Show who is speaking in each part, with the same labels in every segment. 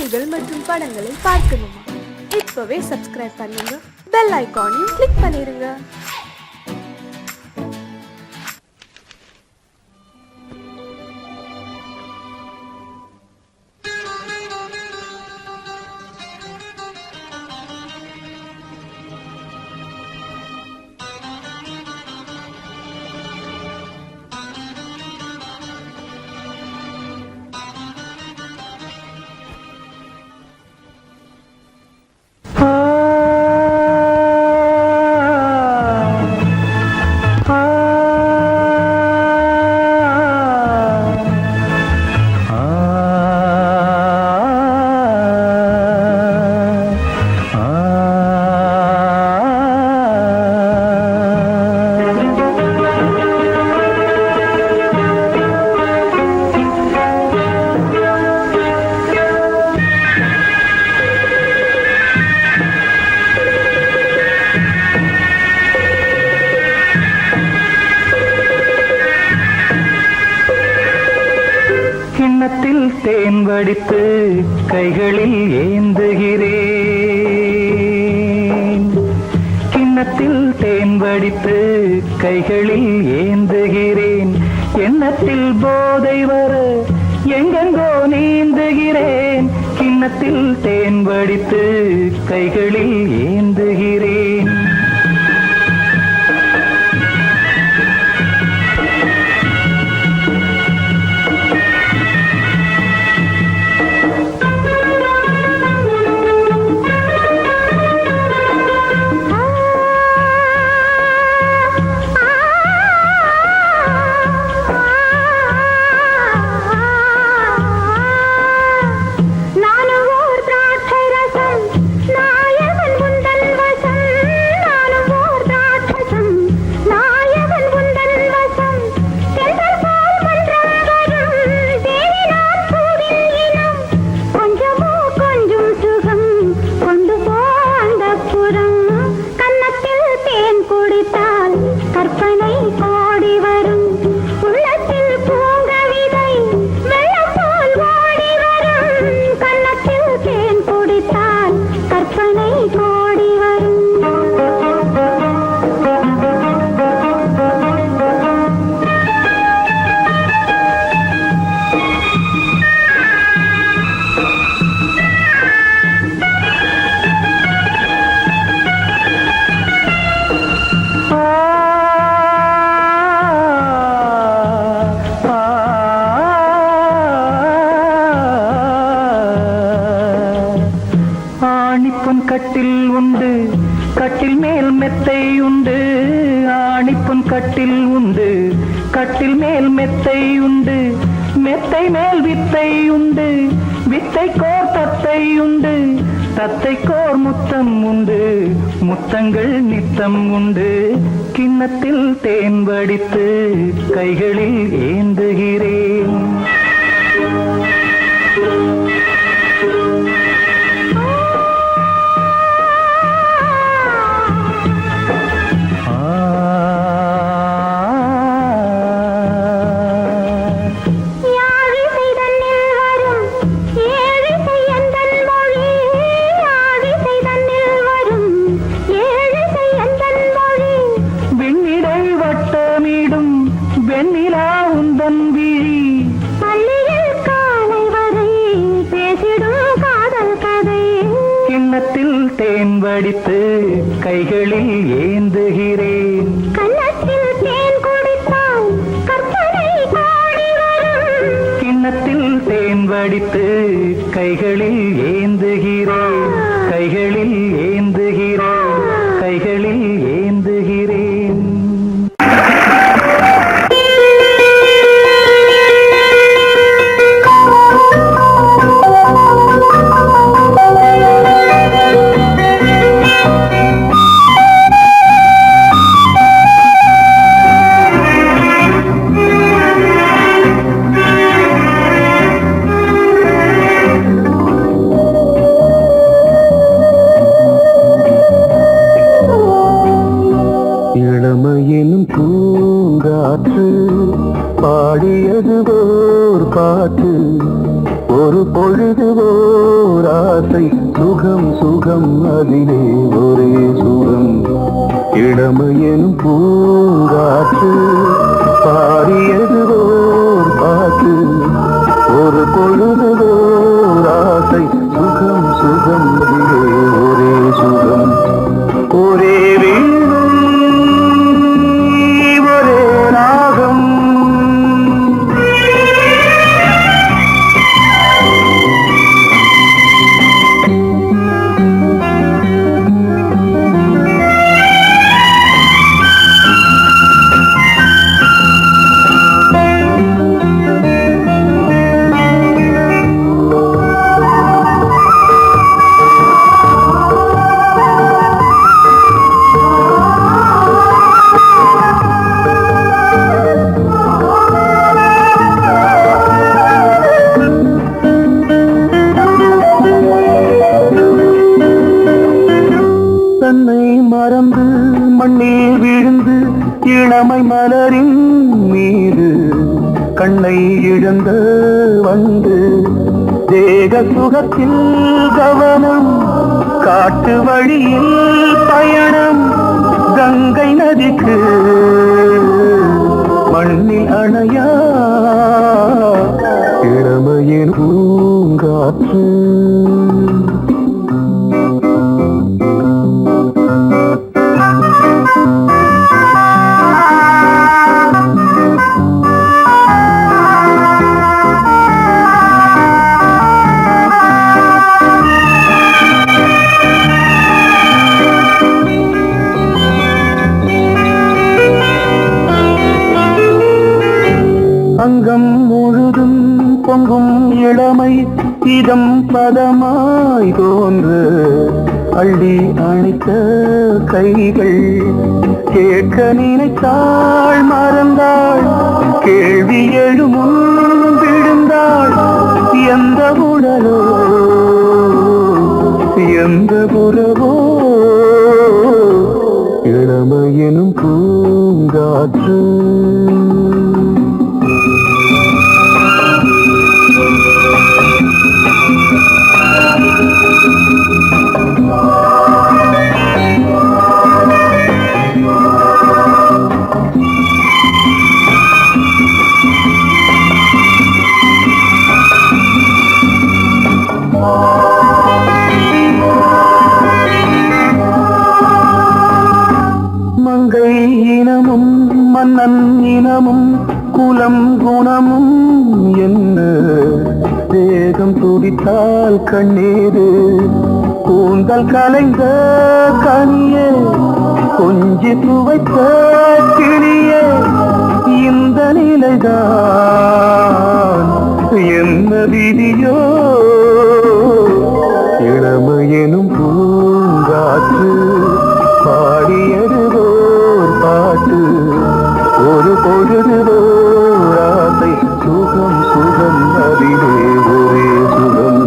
Speaker 1: செய்திகள் மற்றும் படங்களை பார்க்கணுமா? இப்பவே சப்ஸ்கிரைப் பண்ணுங்க, பெல் ஐகானையும் கிளிக் பண்ணிருங்க.
Speaker 2: தேன் வடித்து கைகளில் ஏந்துகிறேன், கிண்ணத்தில் தேன் வடித்து கைகளில் ஏந்துகிறேன். எண்ணத்தில் போதை வர எங்கெங்கோ நீந்துகிறேன், கிண்ணத்தில் தேன் வடித்து கைகளில் ஏந்துகிறேன். கட்டில் உண்டு, கட்டில் மேல் மெத்தை உண்டு, ஆணிப்பொன் கட்டில் உண்டு, கட்டில் மேல் மெத்தை உண்டு, மெத்தை மேல் வித்தை உண்டு, வித்தை கோர் தத்தை உண்டு, தத்தை கோர் முத்தம் உண்டு, முத்தங்கள் நித்தம் உண்டு. கிண்ணத்தில் தேன் வடித்து கைகளில் ஏந்துகிறேன். வெண்ணிலா உந்தன் விழி பள்ளியில் காலை வரை பேசிடும் காதல் கதை. கிண்ணத்தில் தேன் வடித்து கைகளில் ஏந்துகிறேன். கண்ணத்தில் தேன் குடித்தால் கற்பனை கோடி வரும். கிண்ணத்தில் தேன் வடித்து கைகளில் ஏந்துகிறேன், கைகளில் ஏந்துகிறேன், கைகளில் ஏந்துகிறேன். இளமையிலும் பூங்காற்று பாடியது ஓர் பாட்டு, ஒரு பொழுது ஓர் ஆசை சுகம் சுகம் அதிலே ஒரே சுகம் இளமையெனும் பூங்காற்று பாடியது ஓர் பாட்டு ஒரு பொழுதுதோர் ஆசை சுகம் சுகம் அதிலே ஒரே சுகம் ஒரே வீணை ஒரே ராகம் தன்னை மறந்து மண்ணில் விழுந்து இளமை மலரின் மீது கண்ணை இழந்த வந்து தேக சுகத்தில் கவனம் காட்டு வழியில் பயணம் கங்கை நதிக்கு மண்ணில் அணையா இளமையின் பூங்காற்று அங்கம் முழுதும் பொங்கும் இளமை இதம் பதமாய் தோன்று அள்ளி அணைத்த கைகள் கேட்க நினைத்தாள் மறந்தாள் கேள்வி எழுமுன் விழுந்தாள் எந்த உடலோ எந்த புறவோ இளமையெனும் பூங்காற்று மங்கை இனமும் மன்னன் இனமும் குலம் குணமும் என்ன தேகம் துடித்தால் கண்ணீரு கூந்தல் கலைந்த கனியே கொஞ்சி துவைத்த கிளியே இந்த நிலைதான் என்ன விதியோ இளமையெனும் பூங்காற்று பாடியதுவோர் பாட்டு ஒரு பொழுதுவோர் ஆசை சுகம் சுகம் அதிலே ஒரே சுகம்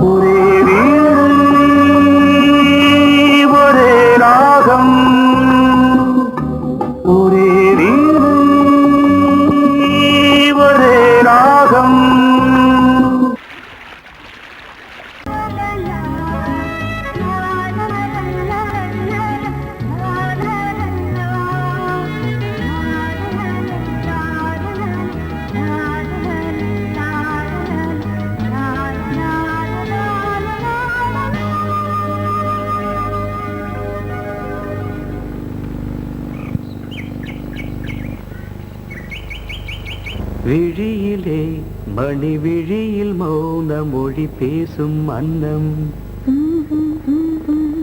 Speaker 2: ஒரே வீணை ஒரே ராகம் ஒரே வீணை ஒரே ராகம் விழியிலே மணி விழியில் மௌன மொழி பேசும் அன்னம்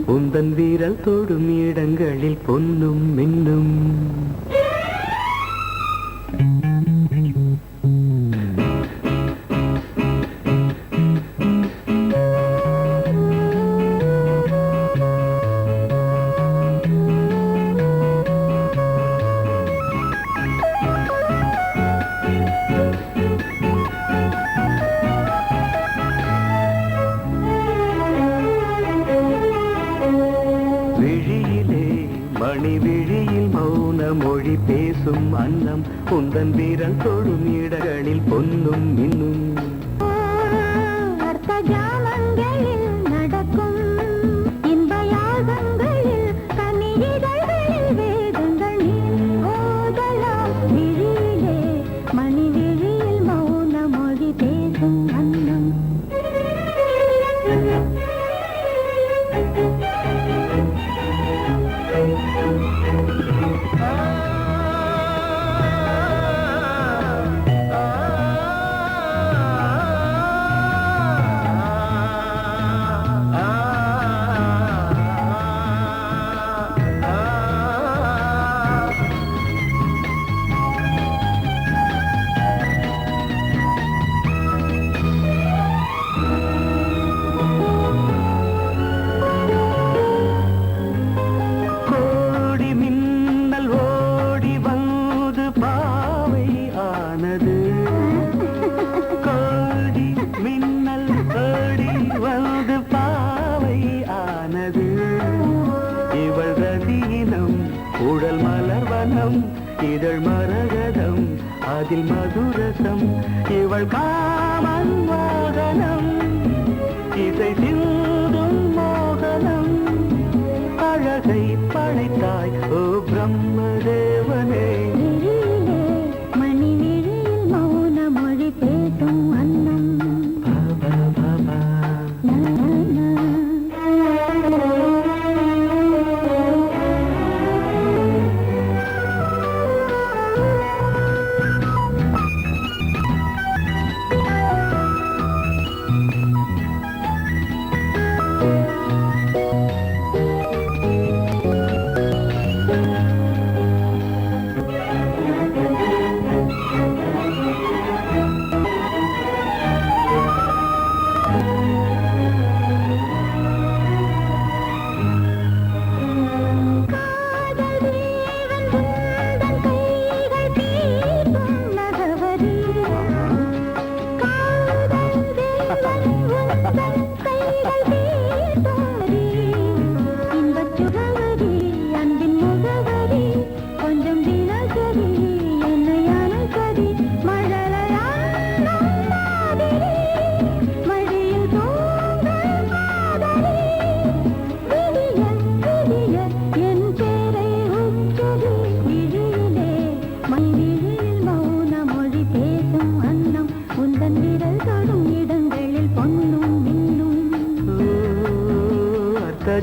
Speaker 2: உந்தன் வீரல் தொடும் இடங்களில் பொன்னும் மின்னும் மணி விழியில் மௌன மொழி பேசும் அன்னம் உந்தன் வீரல் தொடும் இடங்களில் பொன்னும் மின்னும்
Speaker 3: அர்த்த ஜாமங்களில்
Speaker 2: அதில் மதுரசம் இவள் காமன் மோகனம் இசை சிந்தும் மோகனம் அழகை படைத்தாய் ஓ பிரம்மதேவனே
Speaker 3: மணி விழியில் மௌன மொழி பேசும் அன்னம்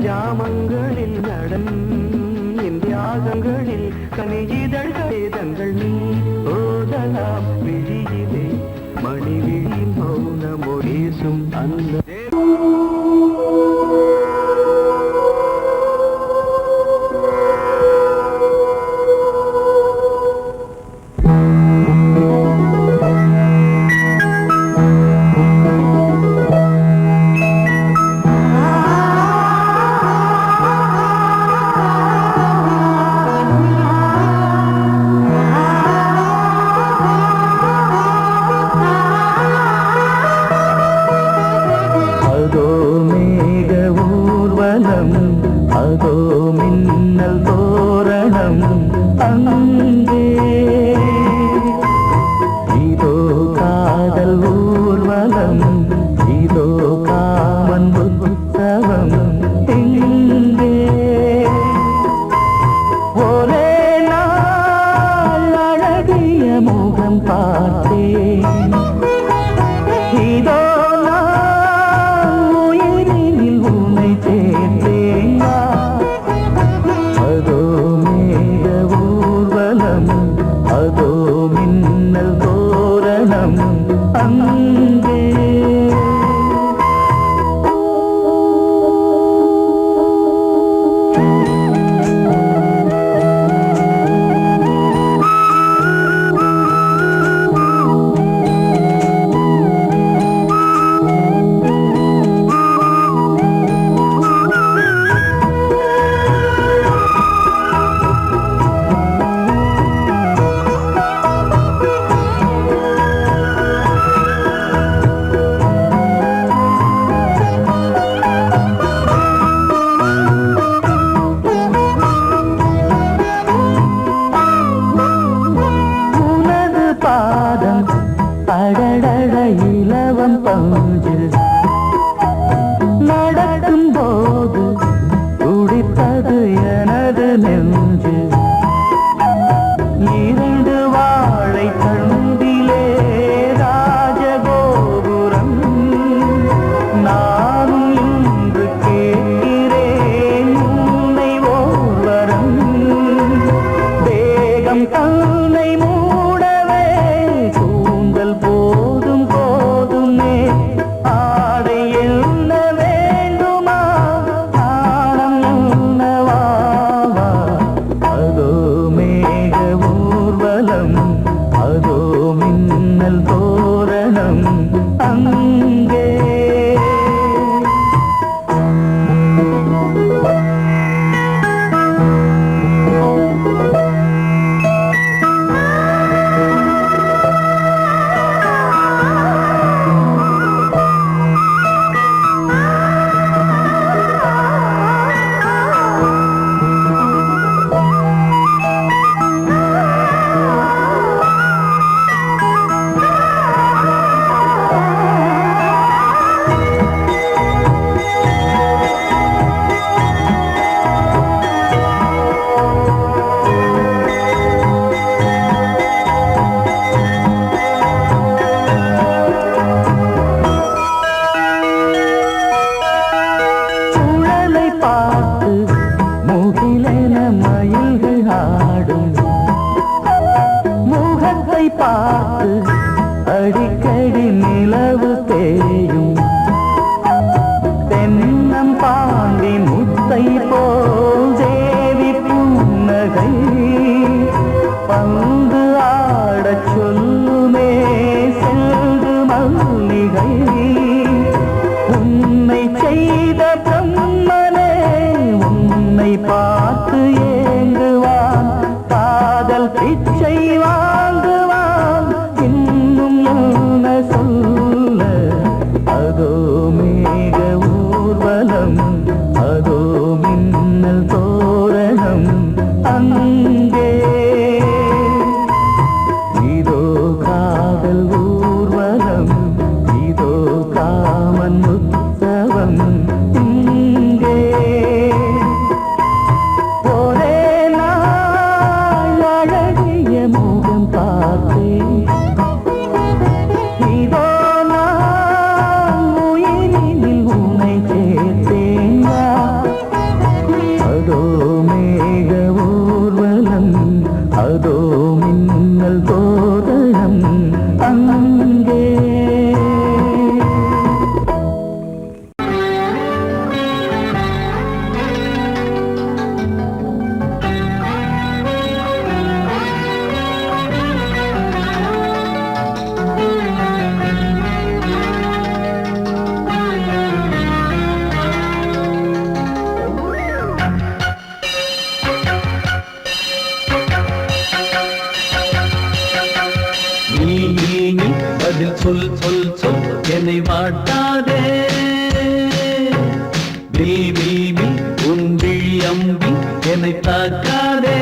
Speaker 2: ஜாமங்களில் நடன் இந்தியாகங்களில் கனியிதழ்கள் வேதங்கள் நீ ஓதலாம் விழியிலே மணி விழியின் மௌன மொழிசும் அந்த என்னை செய்த பிரம்மனே உன்னை பார்த்து ஏங்குவான், காதல் பிச்சை வாங்குவான். இன்னும் என்ன சொல்ல? அதோ மேக ஊர்வலம், அதோ மின்னல் தோரணம் அங்கே. இதோ காதல் ஊர்வலம், இதோ காமன் உற்சவம் இங்கே. ஒரே நாள் அழகிய முகம் பார்த்தேன், இதோ நான் உயிரினில் உன்னை சேர்த்தேன். அதோ மேக ஊர்வலம், அதோ மின்னல் தோரணம் அங்கே.
Speaker 4: நீ பதில் சொல் சொல் சொல் என்னை வாட்டாதே. வில் உன் விழி அம்பி என்னை தாக்காதே.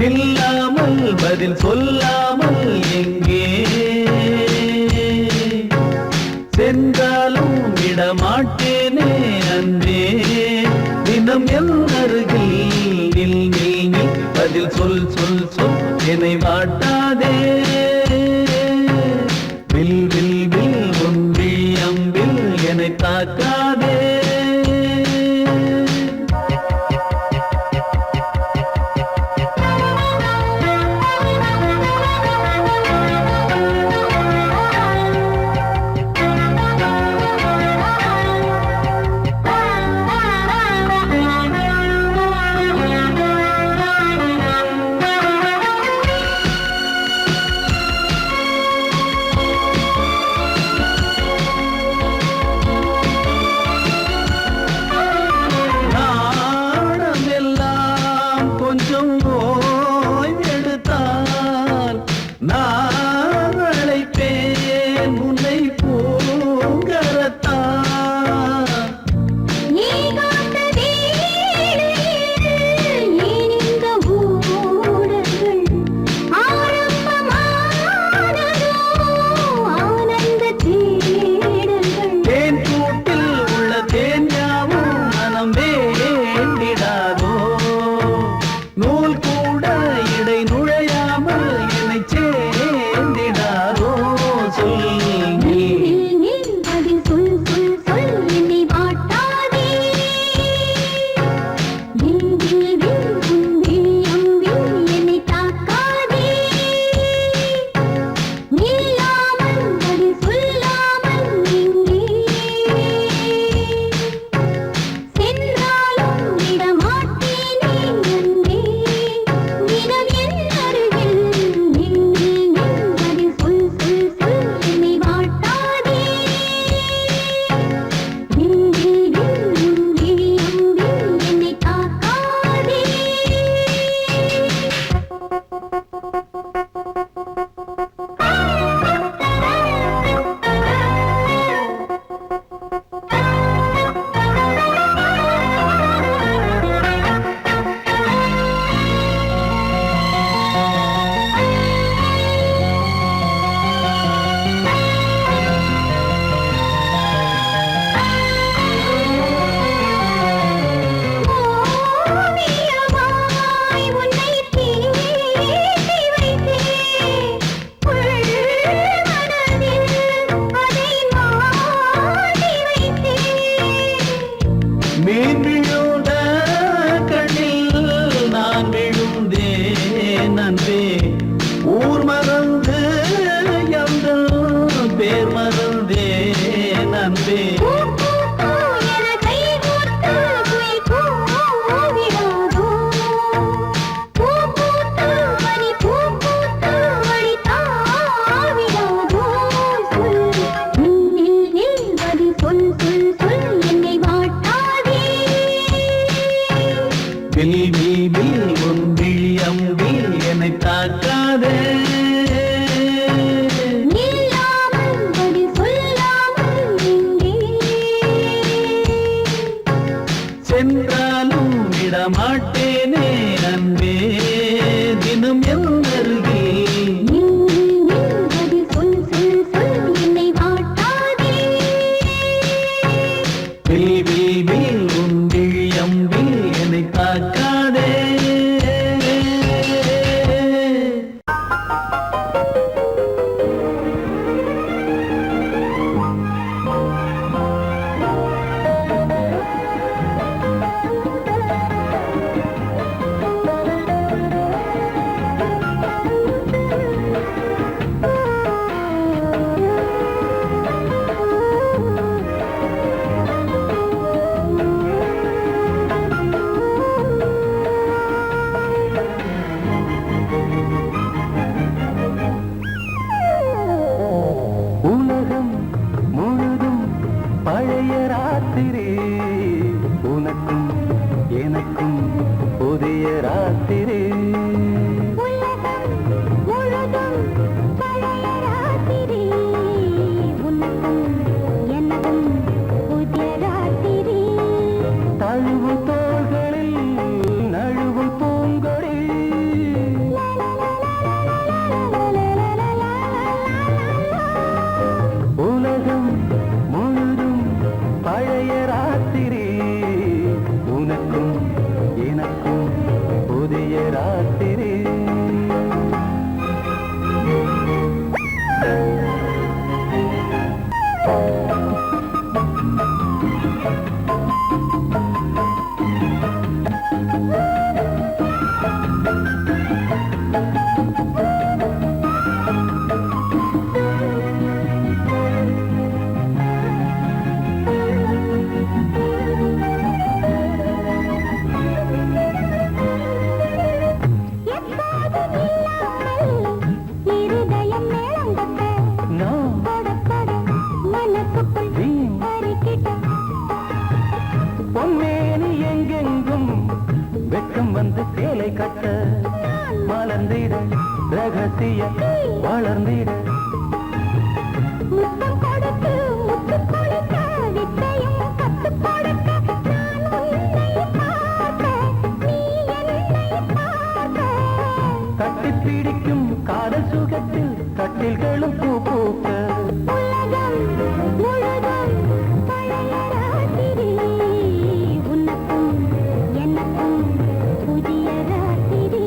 Speaker 4: இல்லாமல் பதில் சொல்லாமல் எங்கே சென்றாலும் விடமாட்டேனே அன்பே. தினம் என் அருகில் நில் நில் நில், பதில் சொல் சொல் சொல் என்னை வாட்டாதே. வில் வில் வில் உன் விழி அம்பில் என்னை தாக்காதே.
Speaker 2: பழைய ராத்திரி உனக்கும் எனக்கும் புதிய ராத்திரி
Speaker 3: உலகம் முழுதும் பழைய ராத்திரி உனக்கும் எனக்கும் புதிய ராத்திரி
Speaker 2: தழுவும் தோள்களில் நழுவும் பூங்கொடி உலகம் முழுதும் பழைய ராத்திரி உனக்கும் எனக்கும் புதிய ராத்திரி
Speaker 3: இருதயம் மேளம் தட்ட
Speaker 2: நான்
Speaker 3: பட மனசுக்குள்
Speaker 2: வீண்
Speaker 3: அறிக்கிட்ட
Speaker 2: பொன்மேனி எங்கெங்கும் வெட்கம் வந்து சேலை கட்ட மலர்ந்திட ரகசிய வளர்ந்திட
Speaker 3: முத்தம் கொடுத்து முத்து கொடுக்க வித்தையும் கத்து கொடுக்க நான் உன்னை பார்க்க நீ என்னை பார்க்க
Speaker 2: கட்டிப் பிடிக்கும் காதல் சுகத்தில் கட்டில்களும் பூ பூக்க
Speaker 3: உலகம் முழுதும் பழைய ராத்திரி உனக்கும் எனக்கும் புதிய ராத்திரி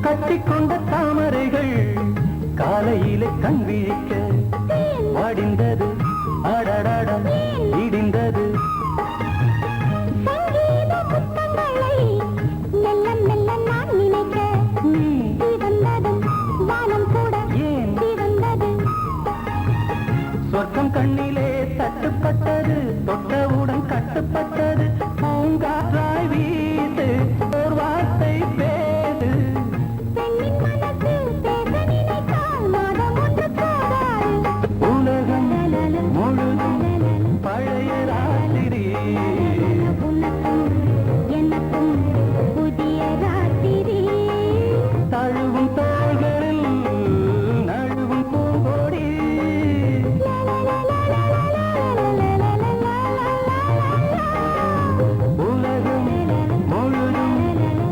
Speaker 2: கட்டிக்கொண்ட தாமரைகள் காலையிலே கண் விழிக்க வாடிந்தது அடடடம் இடிந்தது
Speaker 3: சங்கீத முத்தங்களை மெல்ல மெல்ல நான் நினைக்க
Speaker 2: நீ
Speaker 3: சிவந்ததும் வானம் கூட
Speaker 2: ஏன்
Speaker 3: சிவந்தது
Speaker 2: சொர்க்கம் கண்ணிலே தட்டுப்பட்டது தொட்டவுடன் கட்டுப்பட்டது பூங்காற்றாய் வீசு ஒரு வார்த்தை பேசு
Speaker 3: பெண்ணின் மனசு பேச நினைத்தால் மாதம் ஒன்று போகாது
Speaker 2: உலகம் முழுதும் பழைய ராத்திரி
Speaker 3: உனக்கும் எனக்கும் புதிய ராத்திரி
Speaker 2: தழுவும் தோள்களில் நழுவும் பூங்கொடி உலகம் முழுதும்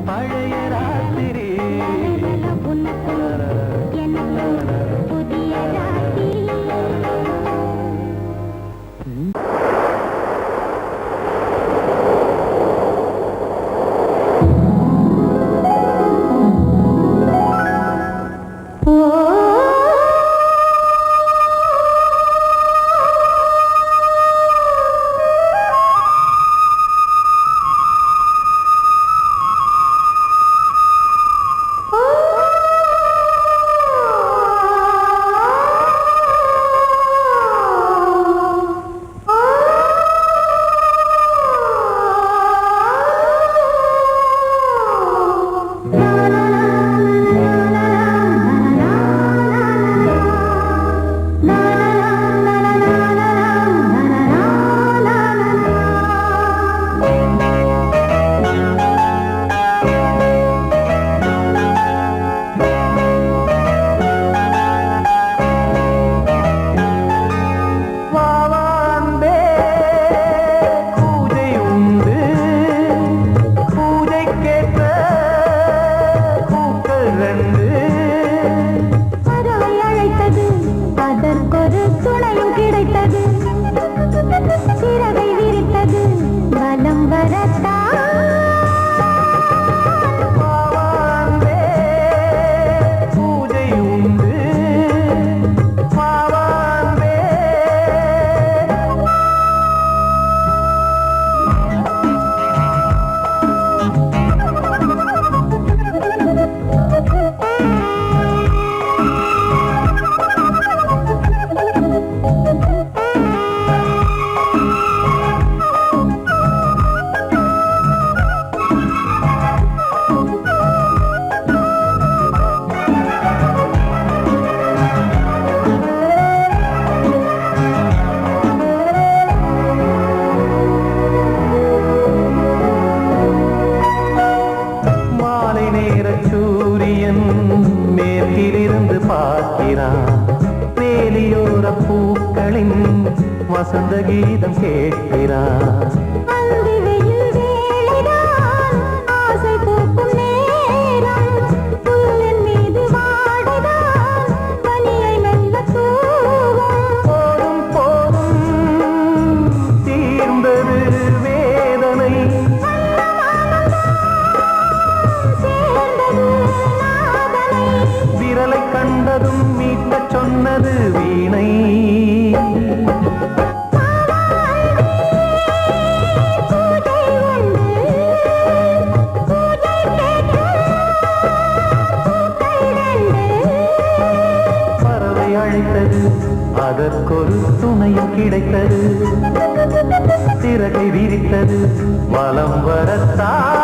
Speaker 2: பழைய ராத்திரி
Speaker 3: உனக்கும் எனக்கும் புதிய ராத்திரி
Speaker 2: வாவாம்பே பூஜை உண்டு பூஜைக்கேற்ற பூக்கள் ரெண்டு
Speaker 3: பறவை அழைத்தது அதற்கொரு துணையும் கிடைத்தது சிறகை விரித்தது வலம் வரத்தான்
Speaker 2: வாவாம்பே பூஜை உண்டு வேலியோர பூக்களின் வசந்த கீதம் கேட்கிறார்.
Speaker 3: அந்தி வெயில் வேளைதான் ஆசை பூக்கும் நேரம். புல்லின் மீது வாடைதான் பனியை மெல்ல தூவும்.
Speaker 2: போதும் போதும் தீர்ந்தது வேதனை.
Speaker 3: சேர்ந்தது நாதனை.
Speaker 2: விரலை கண்டதும் மீட்டச் சொன்னது வீணை.
Speaker 3: பூஜை உண்டு பூஜை கேட்கும் பூக்கள் ரெண்டு.
Speaker 2: பறவை அழைத்தது அதற்கொரு துணையும் கிடைத்தது. சிறகை விரித்தது வலம் வரத்தான்.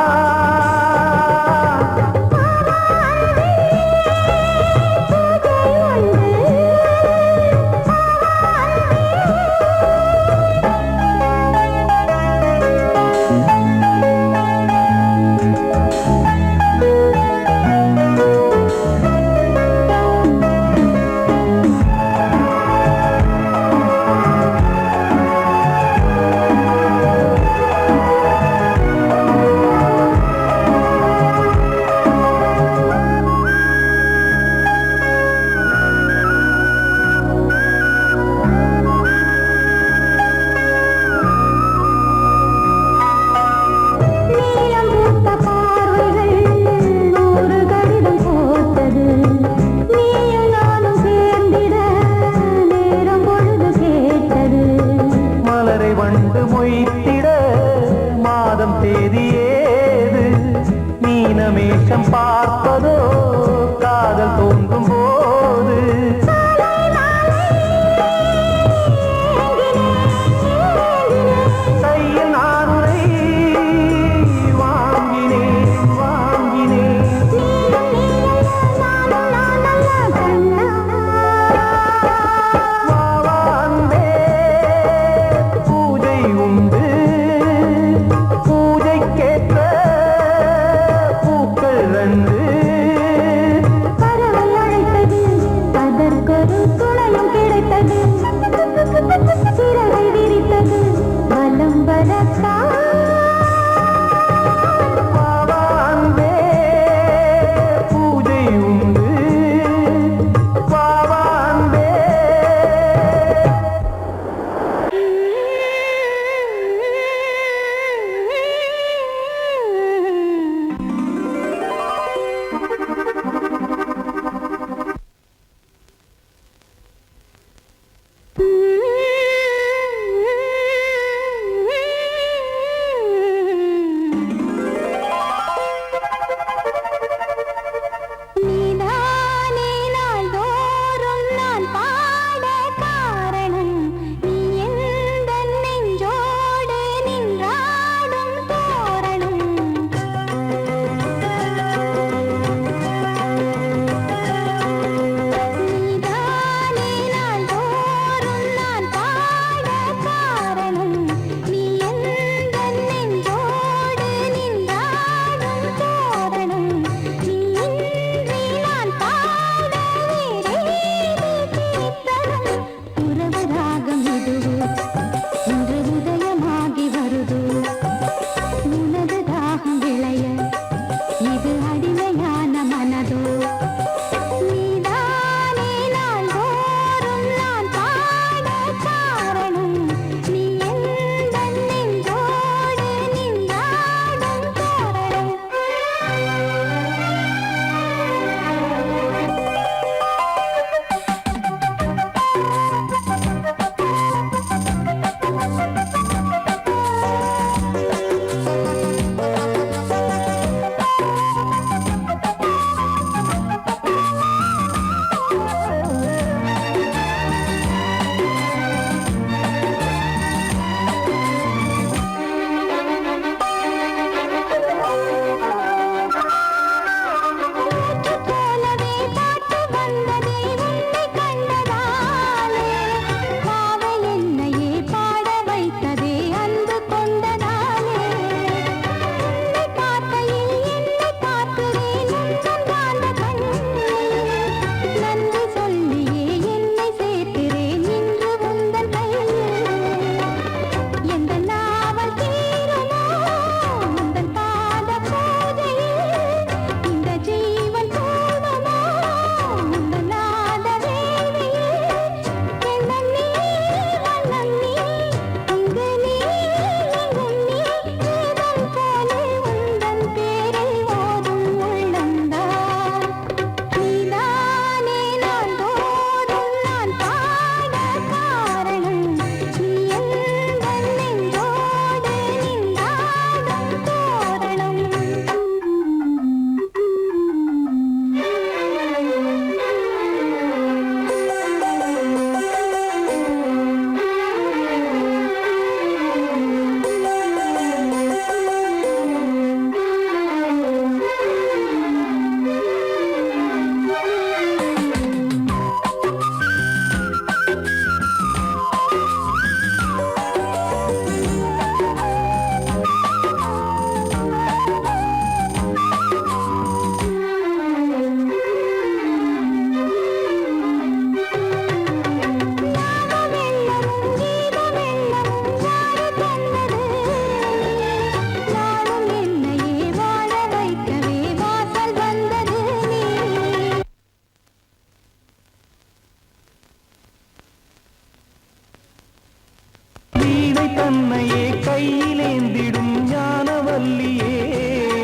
Speaker 2: தன்னையே கையிலேந்திடும் ஞானவல்லியே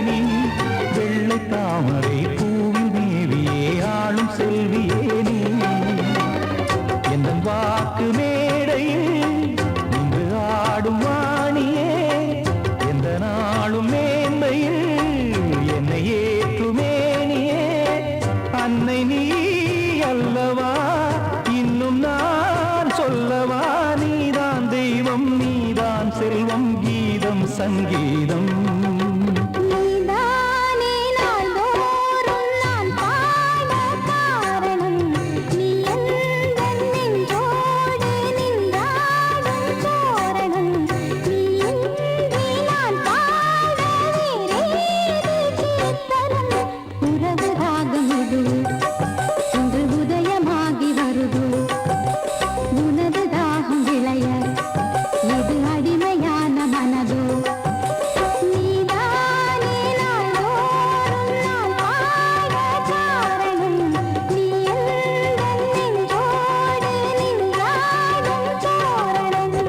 Speaker 2: நீ வெள்ளை தாமரை பூவில் மேவியே ஆளும் செல்வியே நீ என் வாக்கு மேடையில் நின்று ஆடும் வாணியே எந்த நாளும் மேன்மையில் என்னை ஏற்றுமேனியே அன்னை நீ அல்லவா இன்னும் நான் சொல்லவா நீதான் தெய்வம் நீதான் செல்வம் கீதம் சங்கீதம்
Speaker 3: நீதானே நாள்தோறும் நான் பாட காரணம் நீ எந்தன் நெஞ்சோடு நின்றாடும் தோரணம் நீ இன்றி நான் பாட வேறேது கீர்த்தனம் உறவு ராகம் இது இன்று உதயமாகி வருது உனது தாகம் விளைய இது அடிமையான மனதோ நீதானே நாள்தோறும் நான் பாட காரணம் நீ எந்தன் நெஞ்சோடு நின்றாடும் தோரணம்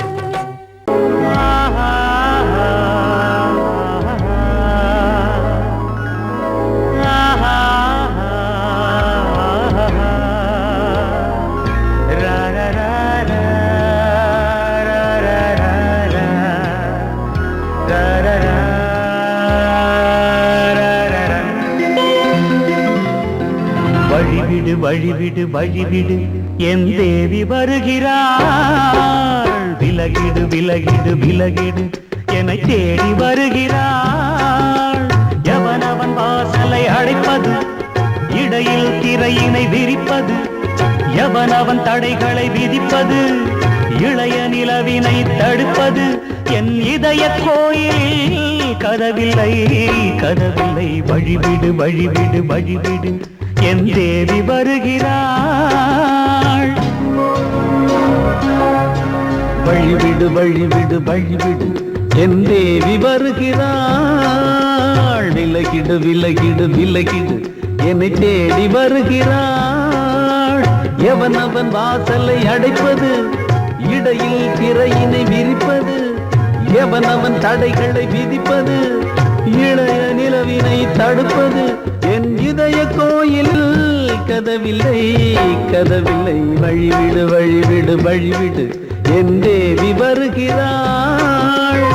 Speaker 2: வழிவிடு வழிவிடு வழிவிடு என் தேவி வருகிறாள் விலகிடு விலகிடு விலகிடு என்னை தேடி வருகிறாள் எவனவன் வாசலை அடைப்பது இடையில் திரையினை விரிப்பது எவனவன் தடைகளை விதிப்பது இளைய நிலவினை தடுப்பது என் இதய கோயிலில் கதவில்லை கதவில்லை வழிவிடு வழிவிடு வழிவிடு என் தேவி வருகிறாள் வழிவிடு வழிவிடு வழிவிடு என் தேவி வருகிறாள் விலகிடு விலகிடு விலகிடு என்னை தேடி வருகிறாள் எவனவன் வாசலை அடைப்பது இடையில் திரையினை விரிப்பது எவனவன் தடைகளை விதிப்பது இளைய நிலவினை தடுப்பது என் இதய கோயில் கதவில்லை கதவில்லை வழிவிடு வழிவிடு வழிவிடு என் தேவி வருகிறாள்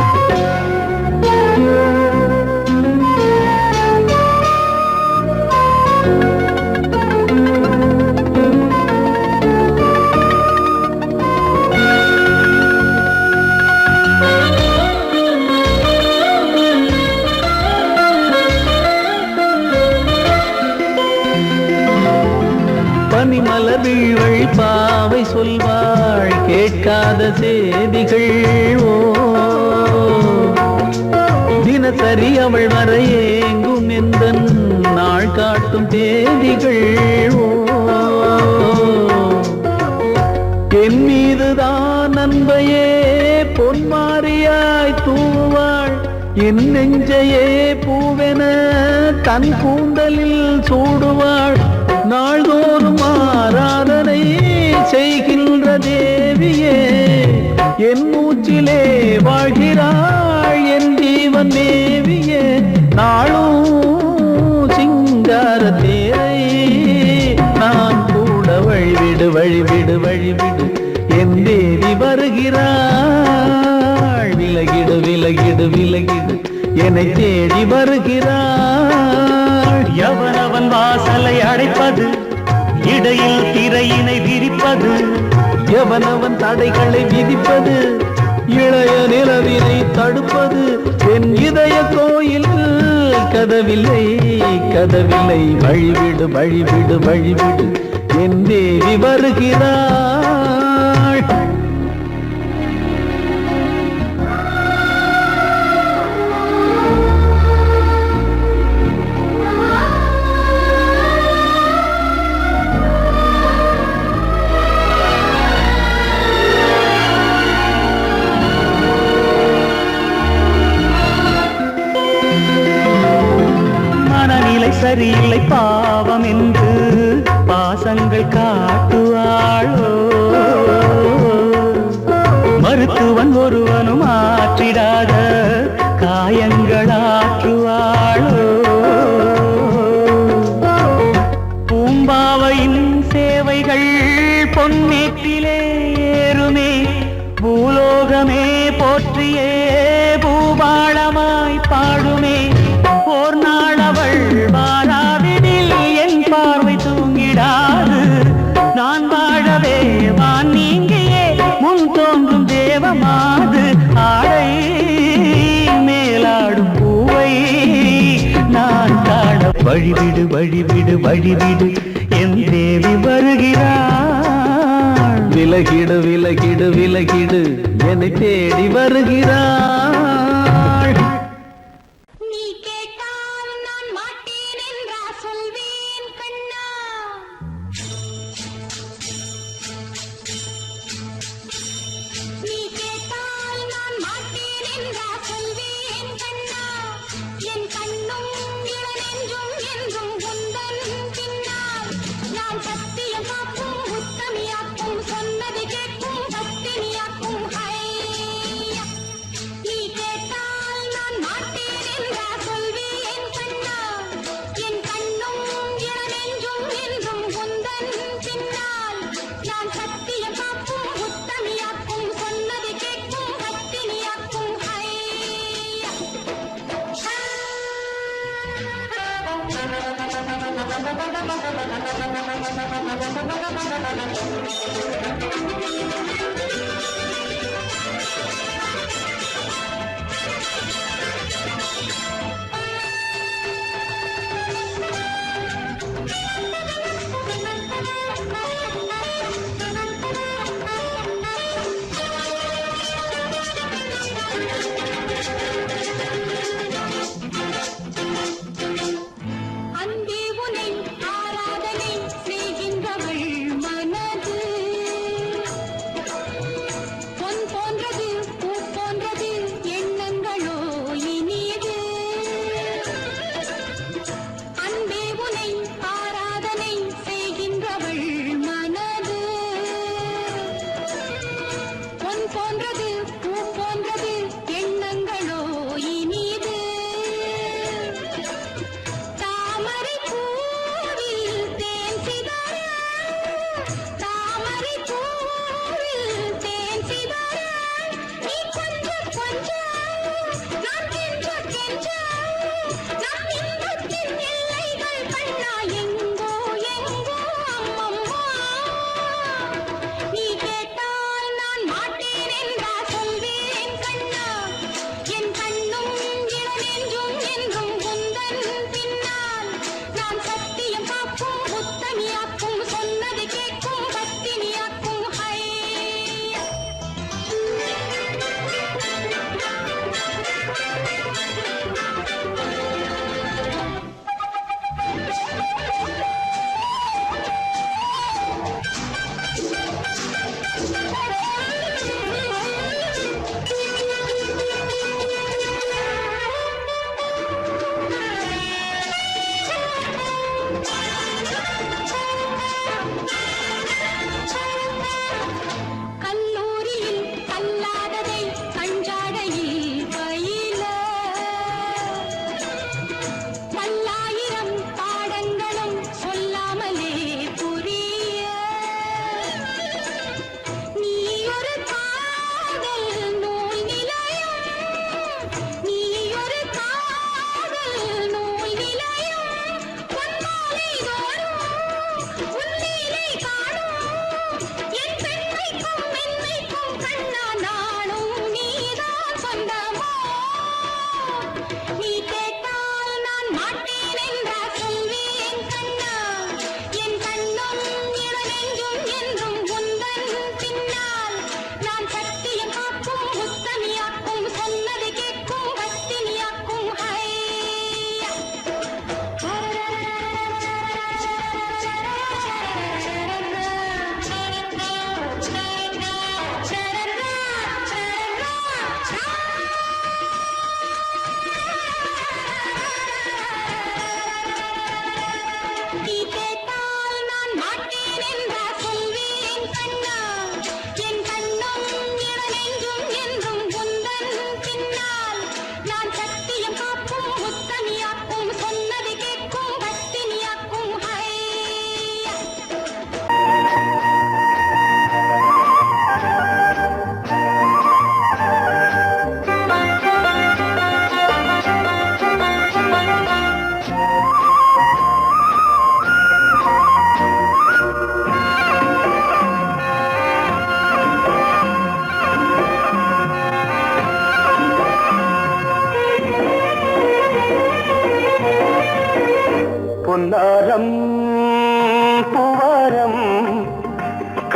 Speaker 2: பனிமலர் வீழ்வழி பாவை சொல்வாள் கேட்காத செய்திகள் ஓ தினசரி அவள் வர ஏங்கும் எந்த நாள் காட்டும் தேதிகள் ஓ என் மீதுதான் அன்பையே பொன்மாரியாய் தூவாள் என் நெஞ்சையே பூவென தன் கூந்தலில் சூடுவாள் நாள்தோறும் ஆராதனை செய்கின்ற தேவியே என் மூச்சிலே வாழ்கிறாள் என் ஜீவன் தேவியே நாளும் சிங்கார தேரை நான் கூட வழிவிடு வழிவிடு வழிவிடு என் தேவி வருகிறாள் விலகிடு விலகிடு விலகிடு என்னை தேடி வருகிறாள் எவனவன் வாசலை அடைப்பது இடையில் திரையினை விரிப்பது எவனவன் தடைகளை விதிப்பது இளைய நிலவினை தடுப்பது என் இதய கோயில் கதவில்லை கதவில்லை வழிவிடு வழிவிடு வழிவிடு என் தேவி வருகிறாள் சரியில்லை பாவம் என்று பாசங்கள் காட்டுவாளோ பொன்னேற்றிலே ஏறுமே பூலோகமே போற்றியே பூபாளமாய் பாடுமே ஓர் நாள் அவள் வாராவிடில் என் பார்வை தூங்கிடாது நான் வாழவே வான் நீங்கியே முன் தோன்றும் தேவமாது ஆடை மேலாடும் பூவை நான் காண வழிவிடு வழிவிடு வழிவிடு என் தேவி வருகிறாள்
Speaker 4: விலகிடு விலகிடு விலகிடு என்னை தேடி வருகிறாள்
Speaker 3: நீ கேட்டால் நான் மாட்டேன் என்றா சொல்வேன் கண்ணா நீ கேட்டால் நான் மாட்டேன் என்றா சொல்வேன் கண்ணா என் கண்ணும் இளநெஞ்சும் என்றும் உந்தன் பின்னால் நான் சத்தியம் காக்கும் உத்தமியாக்கும் சொன்னது கேட்கும் பத்தினியாக்கும் ஐயா நீ கேட்டால் நான் மாட்டேன் என்றா சொல்வேன் கண்ணா என் கண்ணும் இளநெஞ்சும் என்றும் உந்தன் பின்னால் நான் சத்தியம் காக்கும் உத்தமியாக்கும் சொன்னது கேட்கும் பத்தினியாக்கும் ஐயா அன்பே உனை ஆராதனை செய்கின்றவள் மனது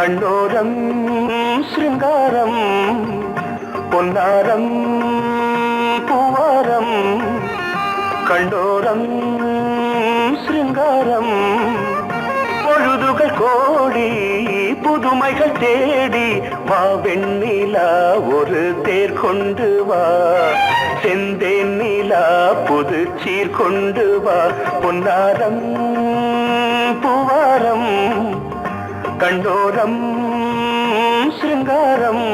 Speaker 2: கண்ணோரம் சிருங்காரம் பொன்னாரம் பூவாரம் கண்ணோரம் சிருங்காரம் பொழுதுகள் கோடி புதுமைகள் தேடி வா வெண்ணிலா ஒரு தேர் கொண்டு வா செந்தேன் நிலா புது சீர் கொண்டு வா பொன்னாரம் பூவாரம் கண்டோரம் சிருங்காரம்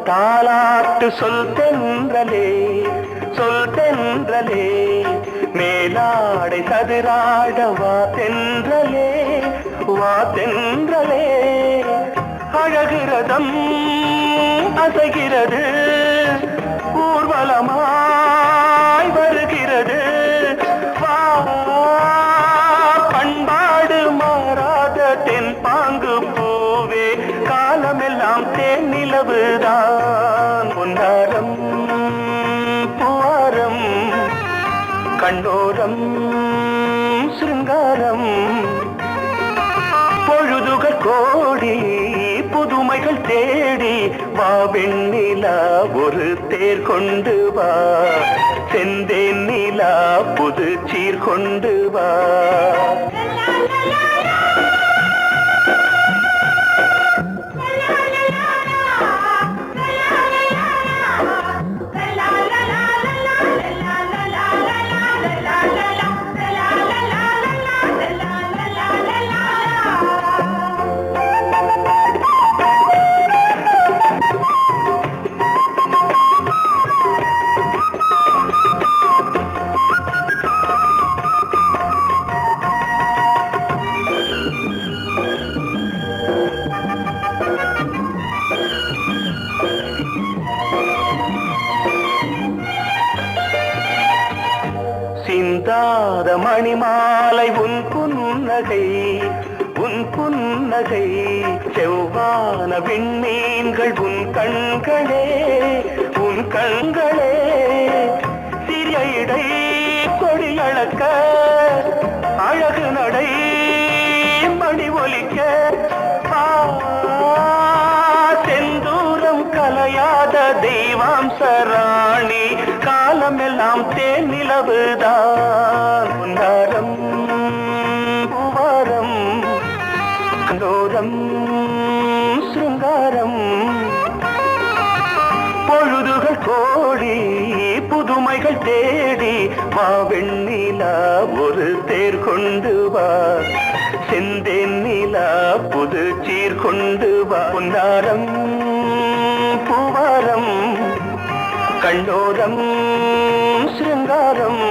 Speaker 2: தாலாட்டு சொல் தென்றலே சொல் தென்றலே மேலாடை சதுராட வா தென்றலே வா தென்றலே அழகிறதம் அசைகிறது ஊர்வலமாய் வருகிறது வா பண்பாடு மாறாத தென் பாங்கு பூவே காலமெல்லாம் தேன் நிலவுதான் பொன்னாரம் பூவாரம் கண்ணோரம் சிருங்காரம் பொழுதுகள் கோடி புதுமைகள் தேடி வா வெண்ணிலா ஒரு தேர் கொண்டு வா செந்தேன் நிலா புது சீர் கொண்டு வா சிந்தாத மணிமாலை உன் புன்னகை உன் புன்னகை செவ்வான விண்மீன்கள் உன் கண்களே உன் கண்களே சிறிய இடை கொடியளக்க அழகு நடை மணி ஒலிக்க செந்தூரம் கலையாத தெய்வாம்சராணி காலமெல்லாம் தேன் நிலவுதான் பொன்னாரம் பூவாரம் கண்டோரம் சிருங்காரம் பொழுதுகள் கோடி புதுமைகள் தேடி வா வெண்ணிலா ஒரு தேர் கொண்டு வா செந்தேன் நிலா புது சீர் கொண்டு வா பொன்னாரம் பூவாரம் கண்டோரம் சிருங்காரம்